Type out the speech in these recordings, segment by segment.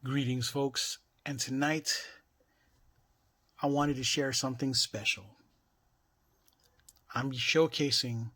Greetings, folks, and tonight I wanted to share something special. I'm showcasing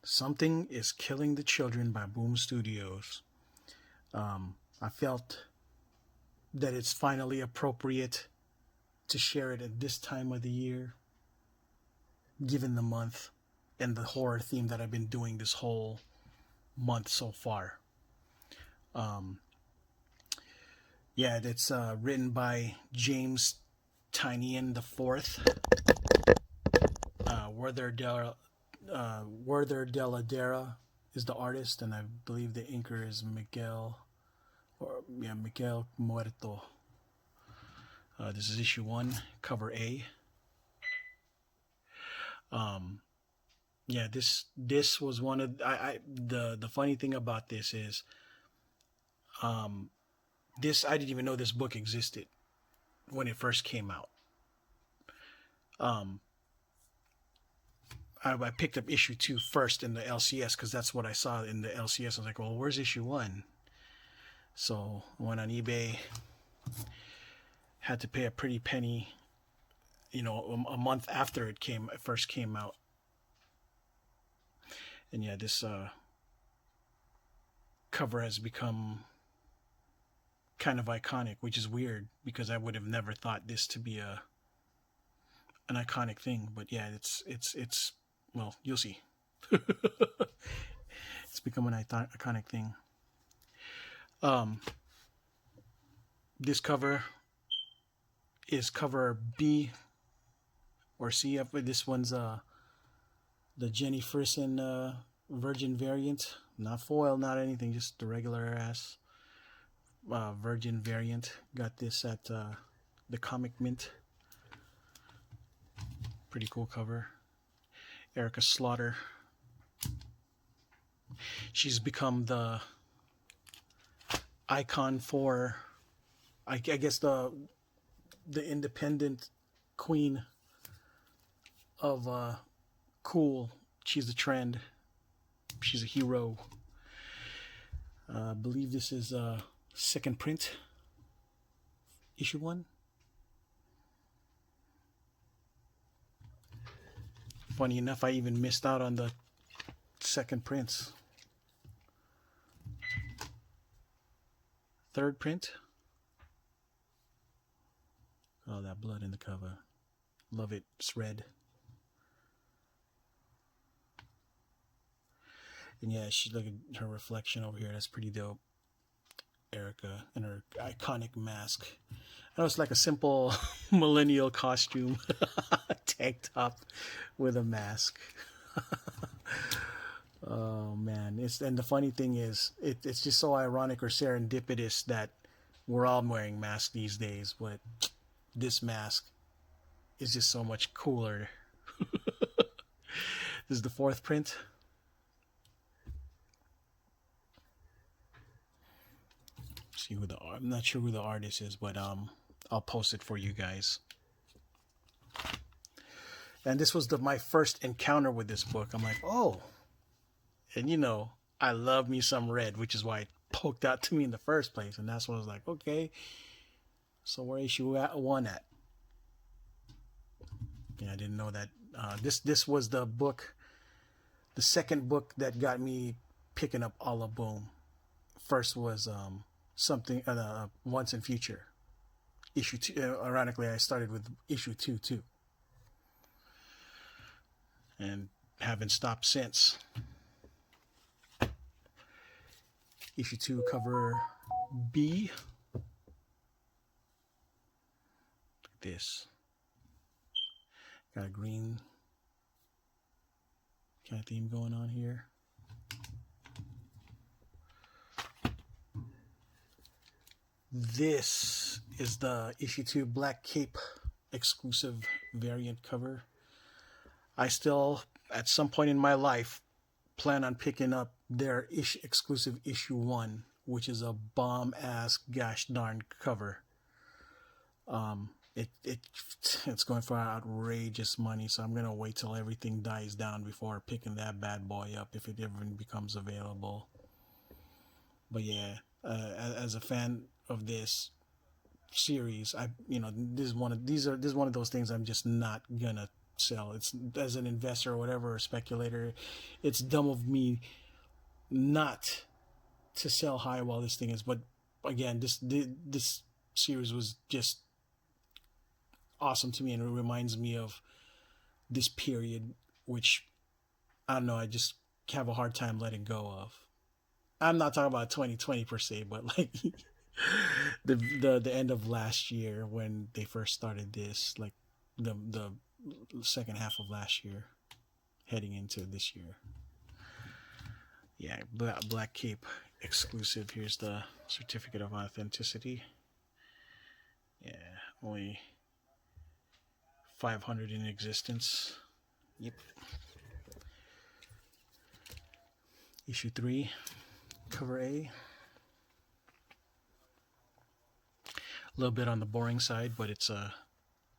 Something is Killing the Children by Boom Studios. I felt that it's finally appropriate to share it at this time of the year, given the month and the horror theme that I've been doing this whole month so far. It's written by James Tynion the Fourth. Werther Dell'edera is the artist, and I believe the inker is Miguel Muerto. This is issue 1, cover A. This was one of the funny thing about this is this I didn't even know this book existed when it first came out. I picked up issue 2 first in the LCS because that's what I saw in the LCS. I was like, well, where's issue 1? So I went on eBay, had to pay a pretty penny, a month after it first came out. And yeah, this cover has become kind of iconic, which is weird because I would have never thought this to be an iconic thing. But yeah, it's well, you'll see. It's become an iconic thing. This cover is cover B or C. This one's the Jenny Frison Virgin variant, not foil, not anything, just the regular ass Virgin variant. Got this at the Comic Mint. Pretty cool cover. Erica Slaughter. She's become the icon for, I guess, the independent queen of cool. She's the trend. She's a hero. I believe this is second print, issue 1. Funny enough, I even missed out on the second prints. Third print. Oh, that blood in the cover. Love it. It's red. And yeah, look at her reflection over here. That's pretty dope. Erica and her iconic mask. I know it's like a simple millennial costume. Tank top with a mask. Oh man, and the funny thing is, it's just so ironic or serendipitous that we're all wearing masks these days, but this mask is just so much cooler. This is the 4th print. See I'm not sure who the artist is, but I'll post it for you guys. And this was my first encounter with this book. I'm like, oh, and I love me some red, which is why it poked out to me in the first place. And that's when I was like, okay, so where issue 1 at? Yeah, I didn't know that. This was the second book that got me picking up all of Boom. First was something Once and Future, issue 2. Ironically, I started with issue 2 too, and haven't stopped since. Issue 2, cover B. Look at this. Got a green kind of theme going on here. This is the issue 2 Black Cape exclusive variant cover. I still, at some point in my life, plan on picking up their exclusive issue 1, which is a bomb-ass gosh darn cover. It's going for outrageous money, so I'm gonna wait till everything dies down before picking that bad boy up if it ever becomes available. But yeah, as a fan of this series, this is one of those things I'm just not gonna sell. It's, as an investor or whatever, or speculator, it's dumb of me not to sell high while this thing is. But again, this series was just awesome to me, and it reminds me of this period, which I don't know, I just have a hard time letting go of. I'm not talking about 2020 per se, but like the end of last year when they first started this, like the second half of last year, heading into this year. Yeah, Black Cape exclusive. Here's the certificate of authenticity. Yeah, only 500 in existence. Yep. Issue 3, cover A. A little bit on the boring side, but it's a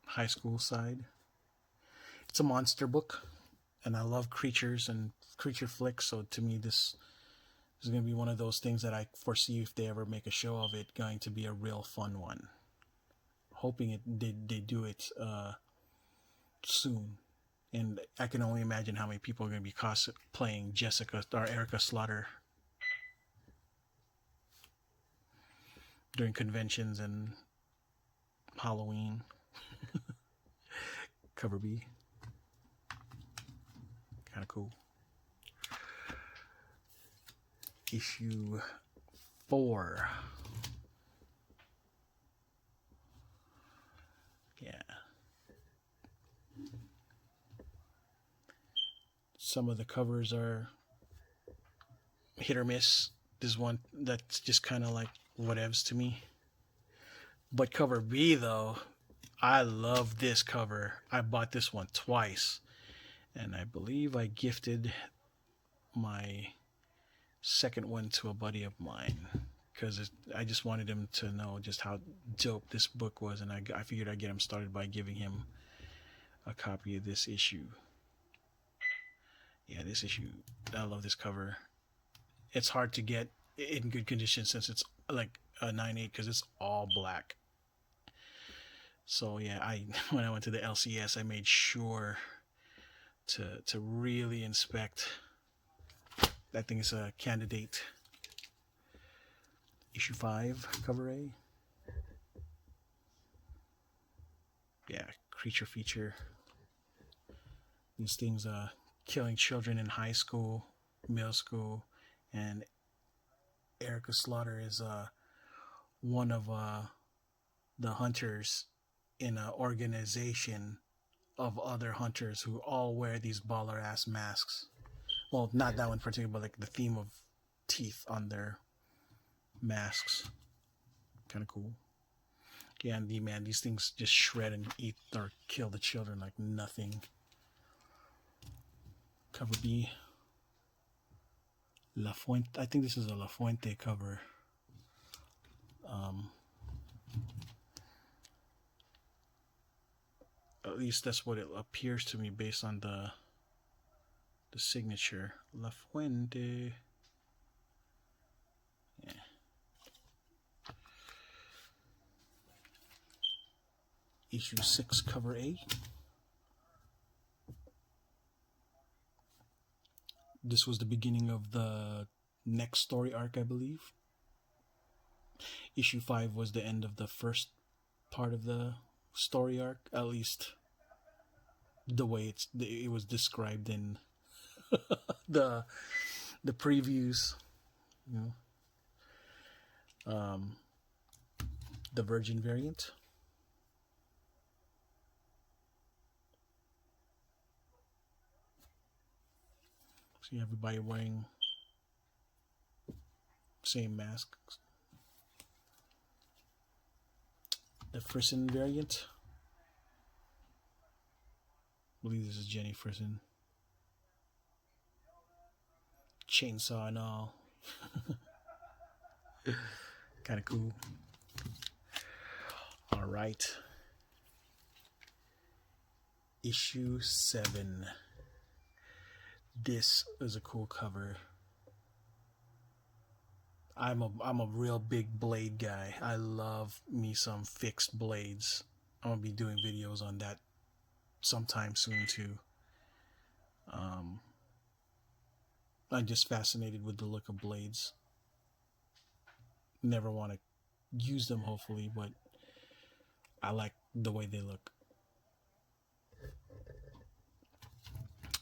high school side. It's a monster book, and I love creatures and creature flicks, so to me this is going to be one of those things that I foresee, if they ever make a show of it, going to be a real fun one. Hoping they do it soon. And I can only imagine how many people are going to be cosplaying Jessica or Erica Slaughter during conventions and Halloween. Cover B. Kind of cool. Issue 4. Yeah. Some of the covers are hit or miss. This is one that's just kind of like whatevs to me. But cover B, though, I love this cover. I bought this one twice, and I believe I gifted my second one to a buddy of mine, because I just wanted him to know just how dope this book was, and I figured I'd get him started by giving him a copy of this issue. Yeah, this issue, I love this cover. It's hard to get in good condition since it's like a 9/8, because it's all black. So yeah, when I went to the LCS, I made sure to really inspect. I think it's a candidate. Issue 5, cover A. Yeah, creature feature. These things killing children in high school, middle school, and Erica Slaughter is one of the hunters in an organization of other hunters who all wear these baller ass masks. Well, not that one in particular, but like the theme of teeth on their masks. Kind of cool. Yeah, and these things just shred and eat or kill the children like nothing. Cover B. La Fuente. I think this is a La Fuente cover. At least that's what it appears to me based on the signature. La Fuente. Yeah. Issue 6, cover A. This was the beginning of the next story arc, I believe. Issue 5 was the end of the first part of the story arc, at least the way it was described in the previews. You know, the Virgin variant. See everybody wearing same masks. The Frison variant. I believe this is Jenny Frison. Chainsaw and all. Kind of cool. All right. Issue 7. This is a cool cover. I'm a real big blade guy. I love me some fixed blades. I'm gonna be doing videos on that sometime soon too. I'm just fascinated with the look of blades. Never want to use them, hopefully, but I like the way they look.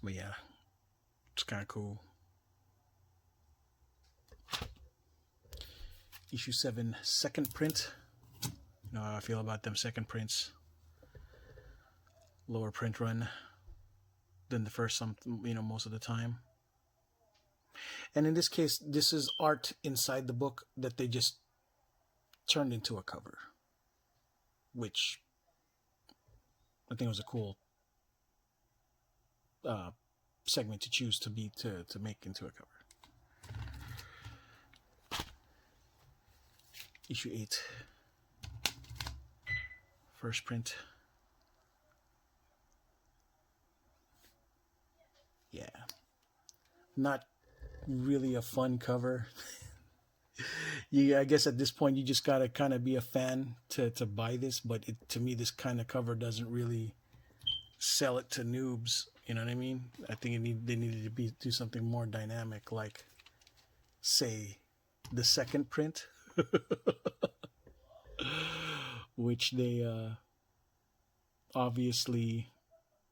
But yeah, it's kind of cool. Issue 7, second print. You know how I feel about them second prints. Lower print run than the first, most of the time. And in this case, this is art inside the book that they just turned into a cover, which I think was a cool segment to choose to make into a cover. Issue 8, first print. Yeah, not really a fun cover. I guess at this point you just gotta kind of be a fan to buy this, but to me this kind of cover doesn't really sell it to noobs. You know what I mean? I think they needed to do something more dynamic, like say the second print, which they obviously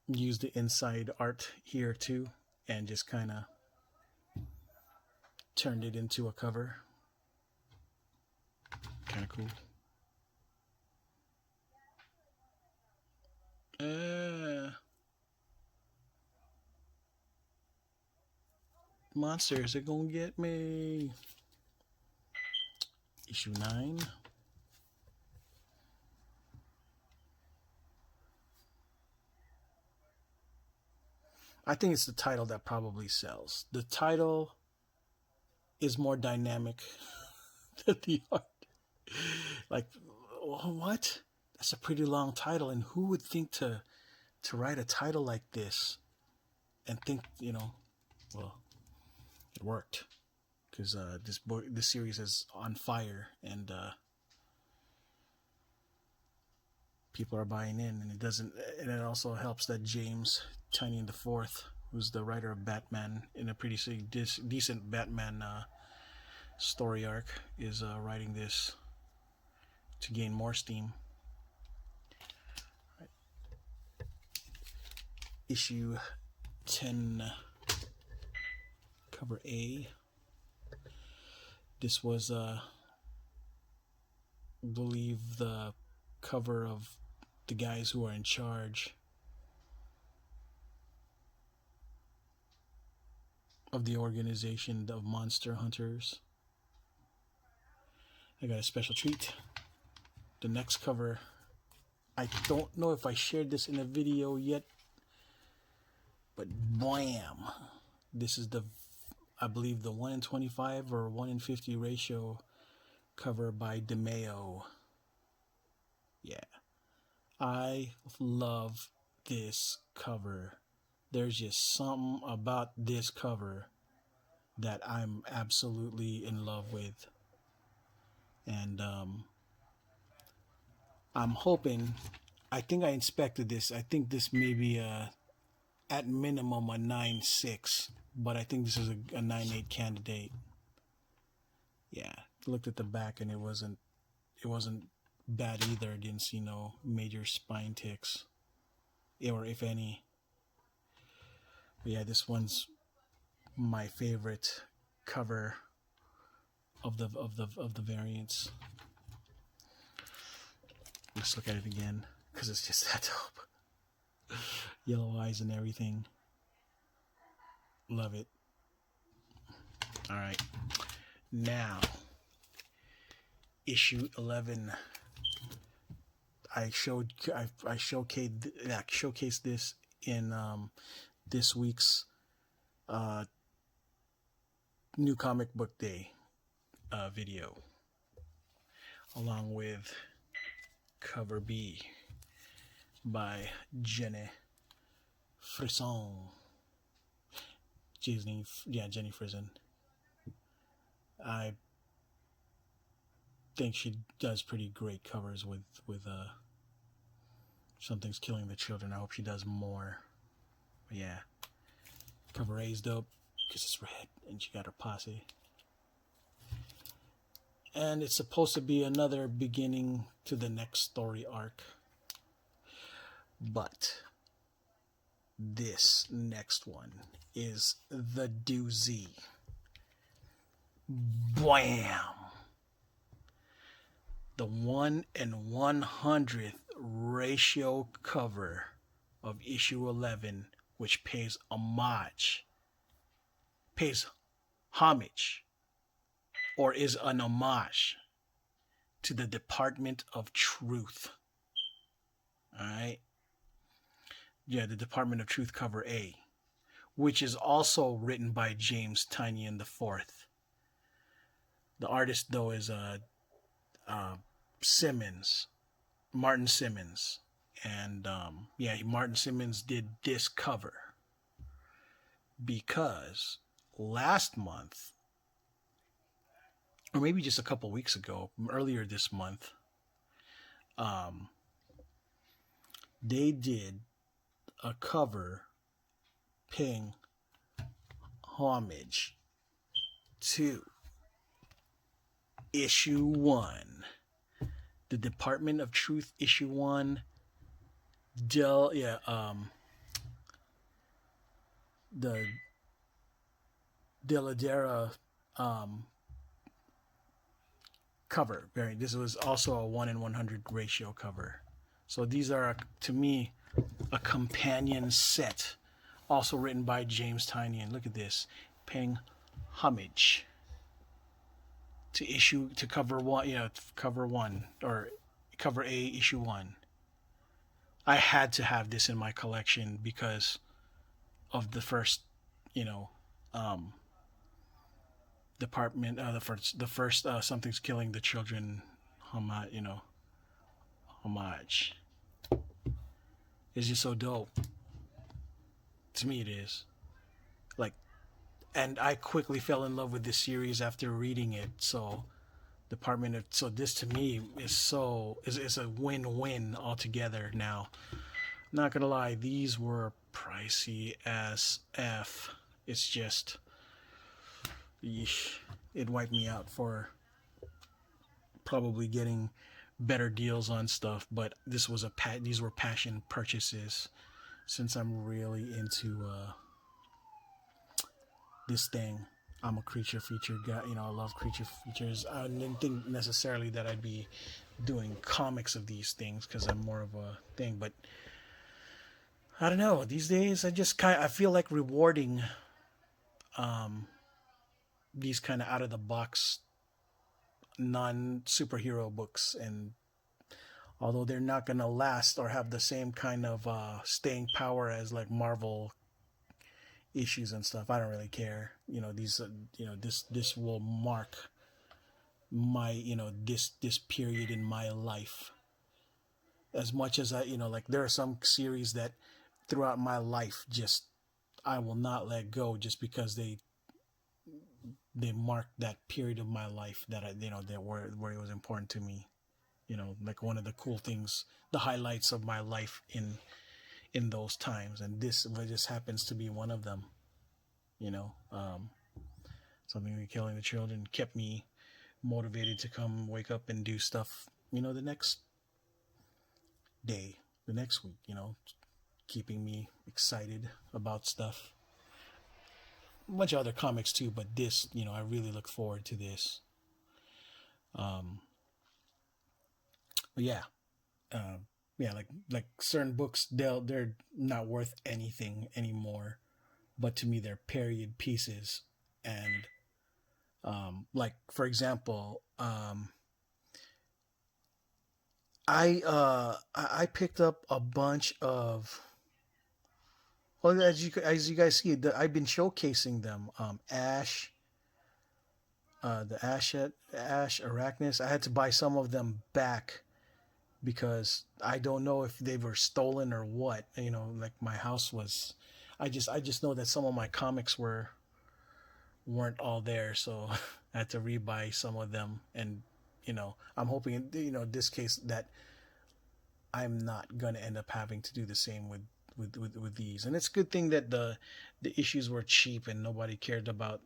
use the inside art here too, and just kind of turned it into a cover. Kind of cool. Monsters are gonna get me. Issue 9. I think it's the title that probably sells. The title is more dynamic than the art. Like, what? That's a pretty long title, and who would think to write a title like this and think, well, it worked, because this series is on fire, and people are buying in, and it also helps that James Tynion the Fourth, who's the writer of Batman in a pretty decent Batman story arc, is writing this to gain more steam. Right. Issue 10, cover A. This was, I believe, the cover of the guys who are in charge of the organization of monster hunters. I got a special treat. The next cover, I don't know if I shared this in a video yet, but bam! This is I believe the 1 in 25 or 1 in 50 ratio cover by DeMeo. Yeah. I love this cover. There's just something about this cover that I'm absolutely in love with. And I'm hoping, I think I inspected this. I think this may be at minimum a 9.6, but I think this is a 9.8 candidate. Yeah, looked at the back and it wasn't bad either. I didn't see no major spine ticks, or if any. But yeah, this one's my favorite cover of the variants. Let's look at it again, because it's just that dope. Yellow eyes and everything. Love it. All right, now issue 11. I showcased this in this week's New Comic Book Day video, along with cover B by Jenny Frison. Jenny Frison. I think she does pretty great covers with Something's Killing the Children. I hope she does more. But yeah, cover A is dope because it's red and she got her posse. And it's supposed to be another beginning to the next story arc. But this next one is the doozy. Bam! The 1 in 100th ratio cover of issue 11, which pays homage, or is an homage to the Department of Truth. Alright? Yeah, the Department of Truth cover A, which is also written by James Tynion IV. The artist, though, is Martin Simmonds. And Martin Simmonds did this cover because last month, or maybe just a couple weeks ago, earlier this month, they did a cover paying homage to issue 1, the Department of Truth issue 1, the Dell'edera cover. This was also a 1 in 100 ratio cover. So these are, to me, a companion set, also written by James Tynion. Look at this, paying homage to cover 1, cover 1, or cover A, issue 1. I had to have this in my collection because of the first, department, the first Something's Killing the Children homage. It's just so dope. To me, it is. And I quickly fell in love with this series after reading it. So this to me is a win-win altogether. Now, I'm not gonna lie, these were pricey as F. It's just, it wiped me out for probably getting better deals on stuff. But these were passion purchases, since I'm really into this thing. I'm a creature feature guy. I love creature features. I didn't think necessarily that I'd be doing comics of these things because I'm more of a thing. But I don't know. These days, I feel like rewarding these kind of out of the box non-superhero books, and although they're not gonna last or have the same kind of staying power as like Marvel issues and stuff, I don't really care. This will mark my this period in my life, as much as there are some series that throughout my life just I will not let go, just because they mark that period of my life that where it was important to me. Like one of the cool things, the highlights of my life in those times, and this just happens to be one of them. Something like Killing the Children kept me motivated to come wake up and do stuff, the next day, the next week, keeping me excited about stuff. A bunch of other comics too, but this, I really look forward to this. But yeah. Like certain books, they're not worth anything anymore, but to me they're period pieces. And like for example, I picked up a bunch of, well, as you guys see, I've been showcasing them. Ash, the Ash Arachnus. I had to buy some of them back because I don't know if they were stolen or what. Like my house was. I just know that some of my comics weren't all there, so I had to rebuy some of them, and I'm hoping, this case that I'm not going to end up having to do the same with these. And it's a good thing that the issues were cheap and nobody cared about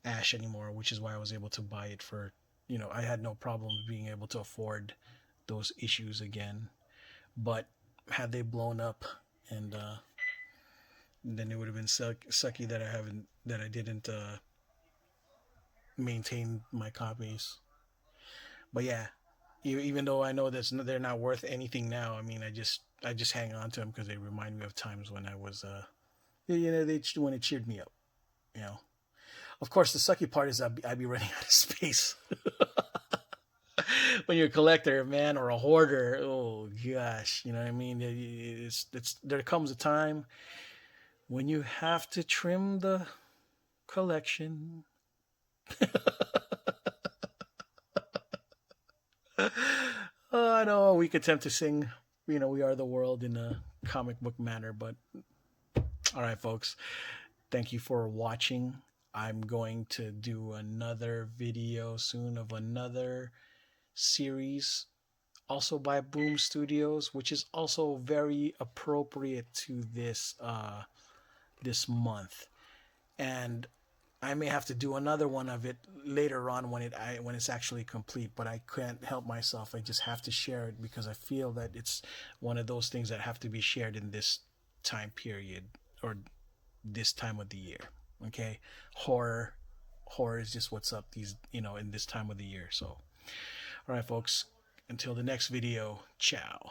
Ash anymore, which is why I was able to buy it for, I had no problem being able to afford those issues again. But had they blown up, and then it would have been sucky that I didn't maintain my copies. But yeah, even though I know that they're not worth anything now, I mean, I just hang on to them because they remind me of times when I was, when it cheered me up. You know, of course, the sucky part is I'd be running out of space. When you're a collector, man, or a hoarder, oh gosh, you know what I mean? There comes a time when you have to trim the collection. I know a weak attempt to sing, We Are the World in a comic book manner, but all right, folks, thank you for watching. I'm going to do another video soon of another series, also by Boom Studios, which is also very appropriate to this month. And I may have to do another one of it later on when it's actually complete, but I can't help myself. I just have to share it because I feel that it's one of those things that have to be shared in this time period or this time of the year. Okay, horror is just what's up in this time of the year. So, all right, folks. Until the next video, ciao.